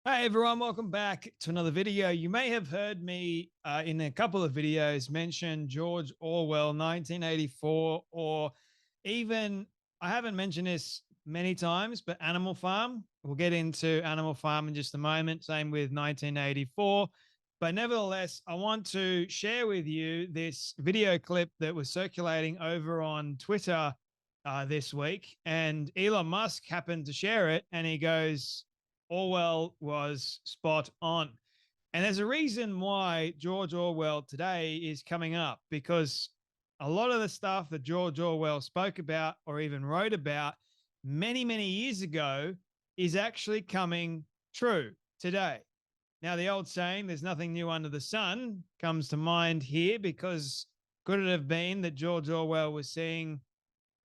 Hey everyone, welcome back to another video. You may have heard me in a couple of videos mention George Orwell 1984, or even, I haven't mentioned this many times, but Animal Farm. We'll get into Animal Farm in just a moment. Same with 1984. But nevertheless, I want to share with you this video clip that was circulating over on Twitter this week. And Elon Musk happened to share it, and he goes, Orwell was spot on. And there's a reason why George Orwell today is coming up, because a lot of the stuff that George Orwell spoke about or even wrote about many, many years ago is actually coming true today. Now, the old saying, there's nothing new under the sun, comes to mind here, because could it have been that George Orwell was seeing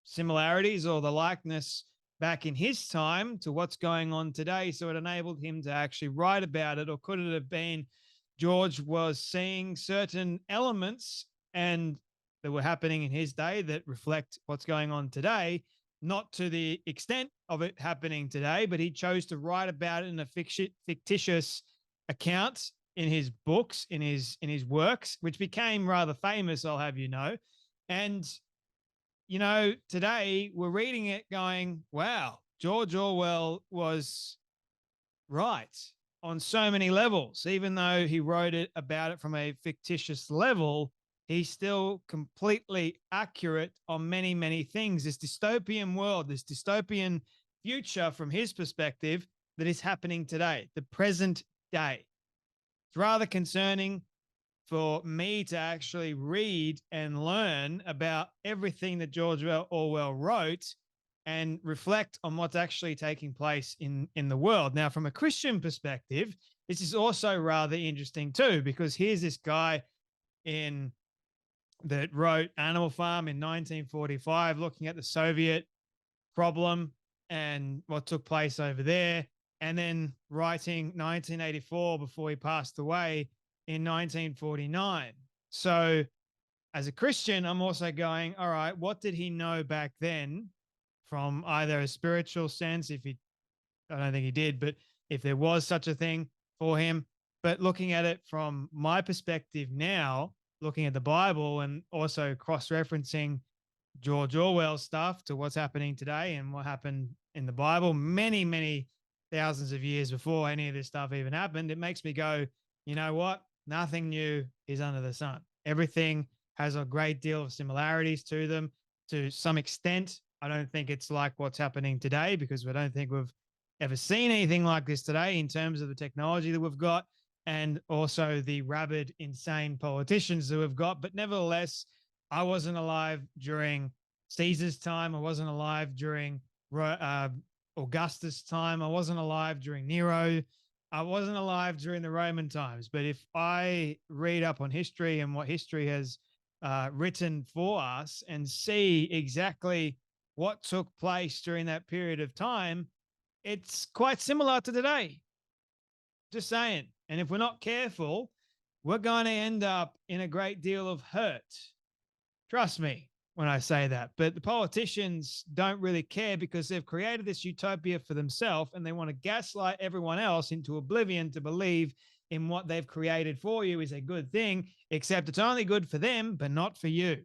similarities or the likeness back in his time to what's going on today? So it enabled him to actually write about it. Or could it have been George was seeing certain elements and that were happening in his day that reflect what's going on today, not to the extent of it happening today, but he chose to write about it in a fictitious account in his books, in his works, which became rather famous, I'll have you know. And today we're reading it going, wow, George Orwell was right on so many levels. Even though he wrote it about it from a fictitious level, he's still completely accurate on many, many things. This dystopian world, this dystopian future from his perspective that is happening today, the present day. It's rather concerning for me to actually read and learn about everything that George Orwell wrote and reflect on what's actually taking place in the world. Now, from a Christian perspective, this is also rather interesting too, because here's this guy in that wrote Animal Farm in 1945, looking at the Soviet problem and what took place over there, and then writing 1984 before he passed away in 1949. So as a Christian, I'm also going, all right, what did he know back then from either a spiritual sense, if he, I don't think he did, but if there was such a thing for him, but looking at it from my perspective now, looking at the Bible and also cross-referencing George Orwell stuff to what's happening today and what happened in the Bible many, many thousands of years before any of this stuff even happened, it makes me go, you know what? Nothing new is under the sun. Everything has a great deal of similarities to them to some extent. I don't think it's like what's happening today, because I don't think we've ever seen anything like this today in terms of the technology that we've got, and also the rabid, insane politicians that we've got. But nevertheless, I wasn't alive during Caesar's time. I wasn't alive during Augustus' time. I wasn't alive during Nero. I wasn't alive during the Roman times. But if I read up on history and what history has written for us and see exactly what took place during that period of time, it's quite similar to today. Just saying. And if we're not careful, we're going to end up in a great deal of hurt. Trust me when I say that. But the politicians don't really care, because they've created this utopia for themselves and they want to gaslight everyone else into oblivion to believe in what they've created for you is a good thing, except it's only good for them, but not for you.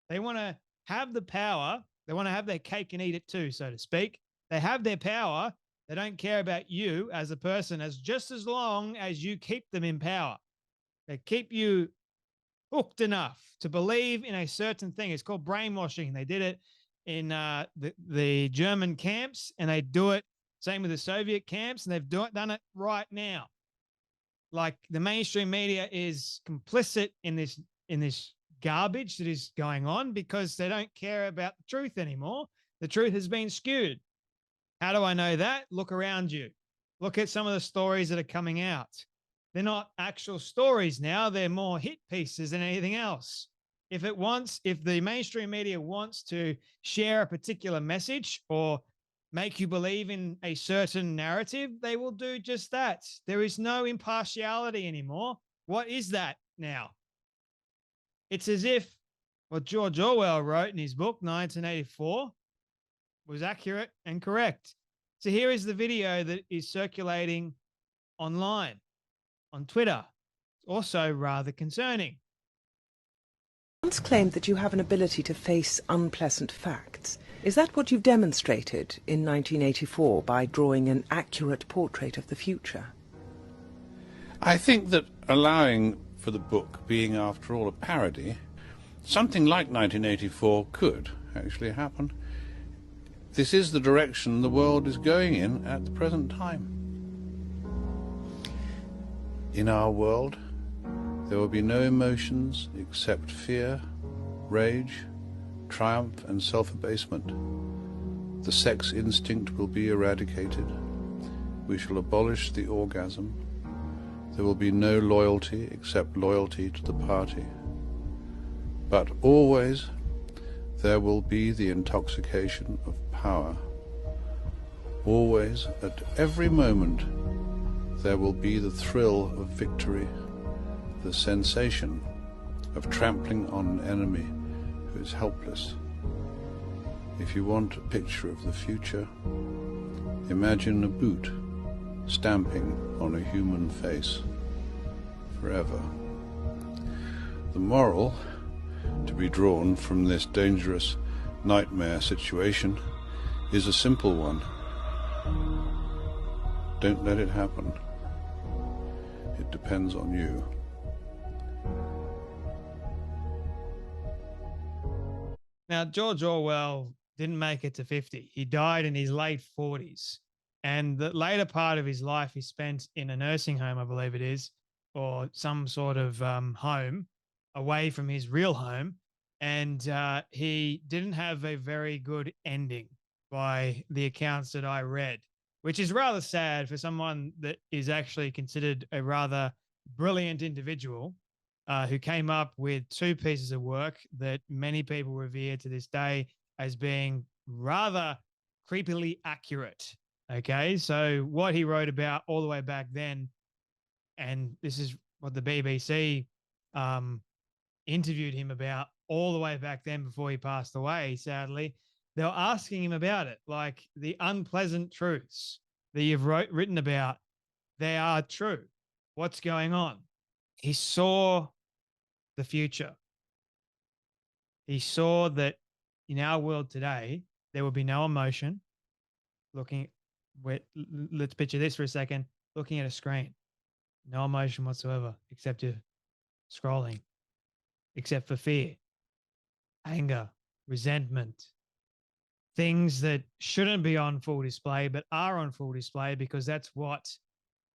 They want to have the power. They want to have their cake and eat it too, so to speak. They have their power. They don't care about you as a person, as just as long as you keep them in power. They keep you hooked enough to believe in a certain thing. It's called brainwashing. They did it in the German camps, and they do it same with the Soviet camps, and they've done it right now. Like, the mainstream media is complicit in this garbage that is going on, because they don't care about the truth anymore. The truth has been skewed. How do I know that? Look around you. Look at some of the stories that are coming out. They're not actual stories now. They're more hit pieces than anything else. If the mainstream media wants to share a particular message or make you believe in a certain narrative, they will do just that. There is no impartiality anymore. What is that now? It's as if what George Orwell wrote in his book, 1984, was accurate and correct. So here is the video that is circulating online, on Twitter. It's also rather concerning. Once claimed that you have an ability to face unpleasant facts. Is that what you've demonstrated in 1984 by drawing an accurate portrait of the future? I think that allowing for the book being, after all, a parody, something like 1984 could actually happen. This is the direction the world is going in at the present time. In our world, there will be no emotions except fear, rage, triumph and self-abasement. The sex instinct will be eradicated. We shall abolish the orgasm. There will be no loyalty except loyalty to the party. But always there will be the intoxication of power. Always, at every moment, there will be the thrill of victory, the sensation of trampling on an enemy who is helpless. If you want a picture of the future, imagine a boot stamping on a human face forever. The moral to be drawn from this dangerous nightmare situation is a simple one. Don't let it happen. It depends on you. Now, George Orwell didn't make it to 50. He died in his late 40s. And the later part of his life he spent in a nursing home, I believe it is, or some sort of home away from his real home. And he didn't have a very good ending by the accounts that I read, which is rather sad for someone that is actually considered a rather brilliant individual who came up with two pieces of work that many people revere to this day as being rather creepily accurate. Okay, so what he wrote about all the way back then, and this is what the BBC interviewed him about all the way back then before he passed away, sadly. They were asking him about it, like the unpleasant truths that you've written about, they are true. What's going on? He saw the future. He saw that in our world today, there will be no emotion. Let's picture this for a second, looking at a screen. No emotion whatsoever, except you're scrolling, except for fear, anger, resentment, things that shouldn't be on full display, but are on full display because that's what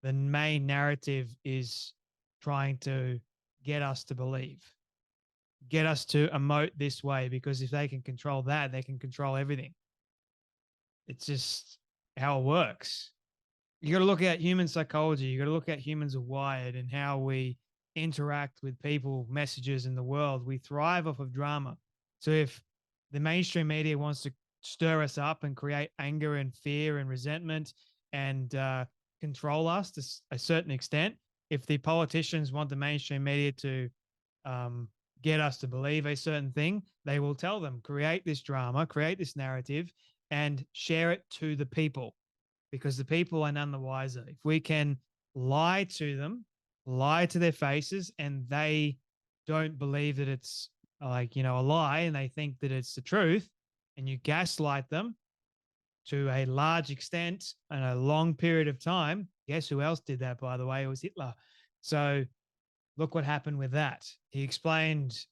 the main narrative is trying to get us to believe, get us to emote this way, because if they can control that, they can control everything. It's just how it works. You got to look at human psychology. You got to look at humans are wired and how we interact with people, messages in the world. We thrive off of drama. So if the mainstream media wants to stir us up and create anger and fear and resentment and control us to a certain extent, if the politicians want the mainstream media to get us to believe a certain thing, they will tell them, create this drama, create this narrative, and share it to the people, because the people are none the wiser. If we can lie to them, lie to their faces, and they don't believe that it's like, a lie, and they think that it's the truth, and you gaslight them to a large extent and a long period of time. Guess who else did that, by the way? It was Hitler. So look what happened with that. He explained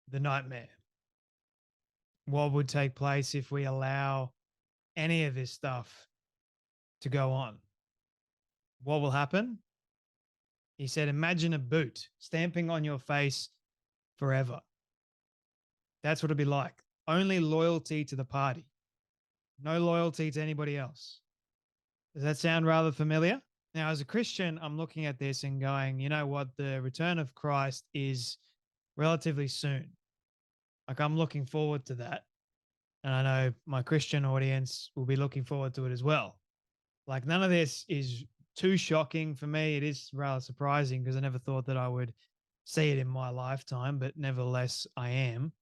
the nightmare. What would take place if we allow any of this stuff to go on? What will happen? He said, imagine a boot stamping on your face forever. That's what it'd be like. Only loyalty to the party. No loyalty to anybody else. Does that sound rather familiar? Now, as a Christian, I'm looking at this and going, you know what? The return of Christ is relatively soon. Like, I'm looking forward to that. And I know my Christian audience will be looking forward to it as well. Like, none of this is too shocking for me. It is rather surprising because I never thought that I would see it in my lifetime, but nevertheless, I am.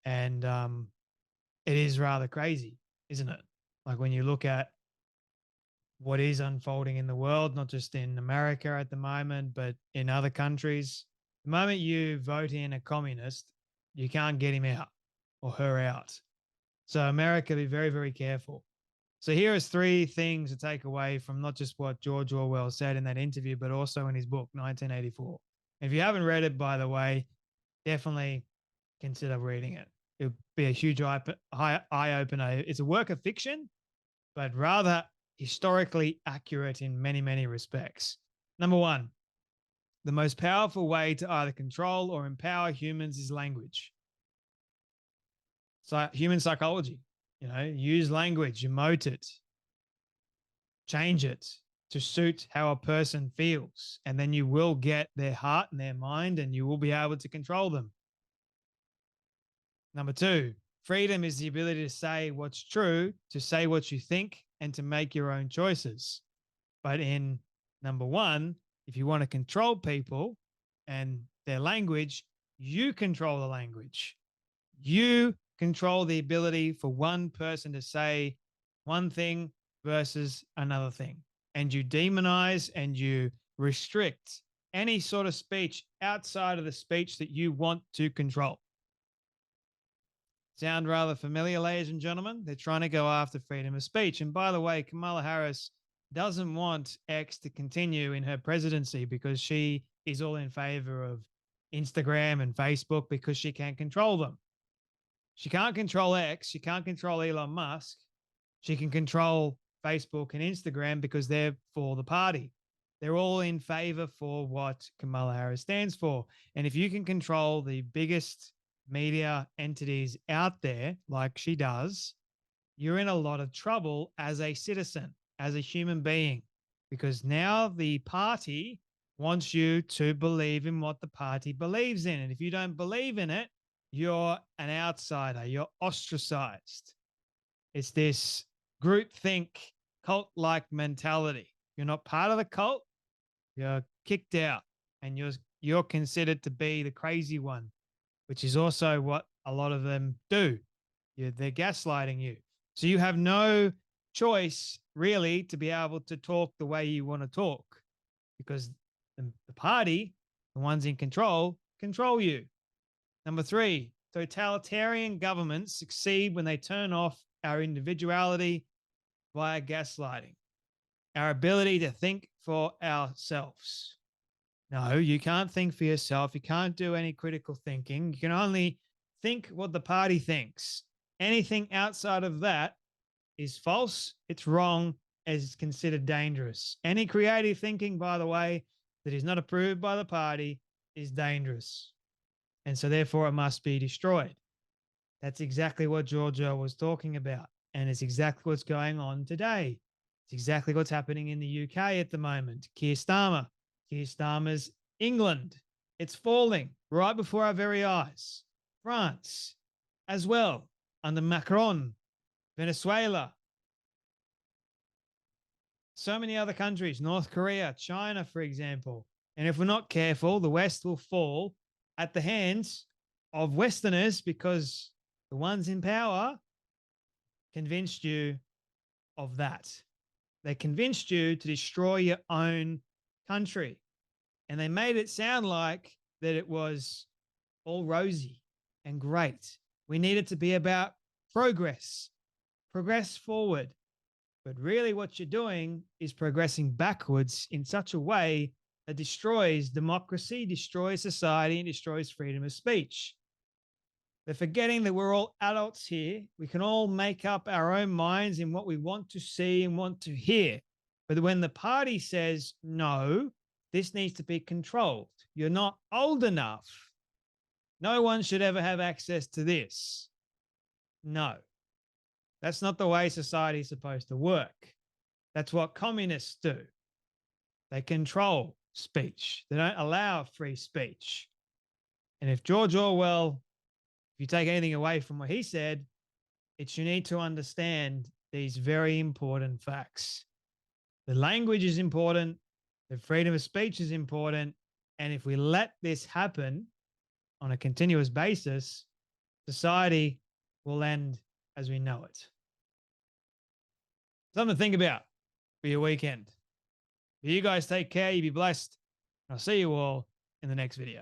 And it is rather crazy, isn't it? Like, when you look at what is unfolding in the world, not just in America at the moment, but in other countries. The moment you vote in a communist, you can't get him out or her out. So America, be very, very careful. So here is 3 things to take away from not just what George Orwell said in that interview, but also in his book, 1984. If you haven't read it, by the way, definitely consider reading it. It'll be a huge eye-opener. It's a work of fiction, but rather historically accurate in many, many respects. Number 1, the most powerful way to either control or empower humans is language. So human psychology, use language, emote it, change it to suit how a person feels. And then you will get their heart and their mind, and you will be able to control them. Number 2, freedom is the ability to say what's true, to say what you think, and to make your own choices. But in number 1, if you want to control people and their language, you control the language. You control the ability for one person to say one thing versus another thing. And you demonize and you restrict any sort of speech outside of the speech that you want to control. Sound rather familiar, ladies and gentlemen? They're trying to go after freedom of speech. And by the way, Kamala Harris doesn't want X to continue in her presidency because she is all in favor of Instagram and Facebook because she can't control them. She can't control X. She can't control Elon Musk. She can control Facebook and Instagram because they're for the party. They're all in favor for what Kamala Harris stands for. And if you can control the biggest media entities out there like she does, you're in a lot of trouble as a citizen, as a human being, because now the party wants you to believe in what the party believes in. And if you don't believe in it, you're an outsider. You're ostracized. It's this groupthink, cult-like mentality. You're not part of the cult. You're kicked out, and you're considered to be the crazy one, which is also what a lot of them do. They're gaslighting you. So you have no choice, really, to be able to talk the way you want to talk, because the party, the ones in control you. Number 3, totalitarian governments succeed when they turn off our individuality via gaslighting, our ability to think for ourselves. No, you can't think for yourself. You can't do any critical thinking. You can only think what the party thinks. Anything outside of that is false, it's wrong, is considered dangerous. Any creative thinking, by the way, that is not approved by the party is dangerous. And so therefore it must be destroyed. That's exactly what Georgia was talking about. And it's exactly what's going on today. It's exactly what's happening in the UK at the moment. Keir Starmer's England. It's falling right before our very eyes. France as well, under Macron. Venezuela. So many other countries, North Korea, China, for example. And if we're not careful, the West will fall at the hands of Westerners because the ones in power convinced you of that. They convinced you to destroy your own country. And they made it sound like that it was all rosy and great. We need it to be about progress forward. But really what you're doing is progressing backwards in such a way that destroys democracy, destroys society, and destroys freedom of speech. They're forgetting that we're all adults here. We can all make up our own minds in what we want to see and want to hear. But when the party says, no, this needs to be controlled, you're not old enough, no one should ever have access to this. No, that's not the way society is supposed to work. That's what communists do. They control speech. They don't allow free speech. And if George Orwell, if you take anything away from what he said, it's you need to understand these very important facts. The language is important. The freedom of speech is important. And if we let this happen on a continuous basis, society will end as we know it. Something to think about, for your weekend. You guys take care. You be blessed. I'll see you all in the next video.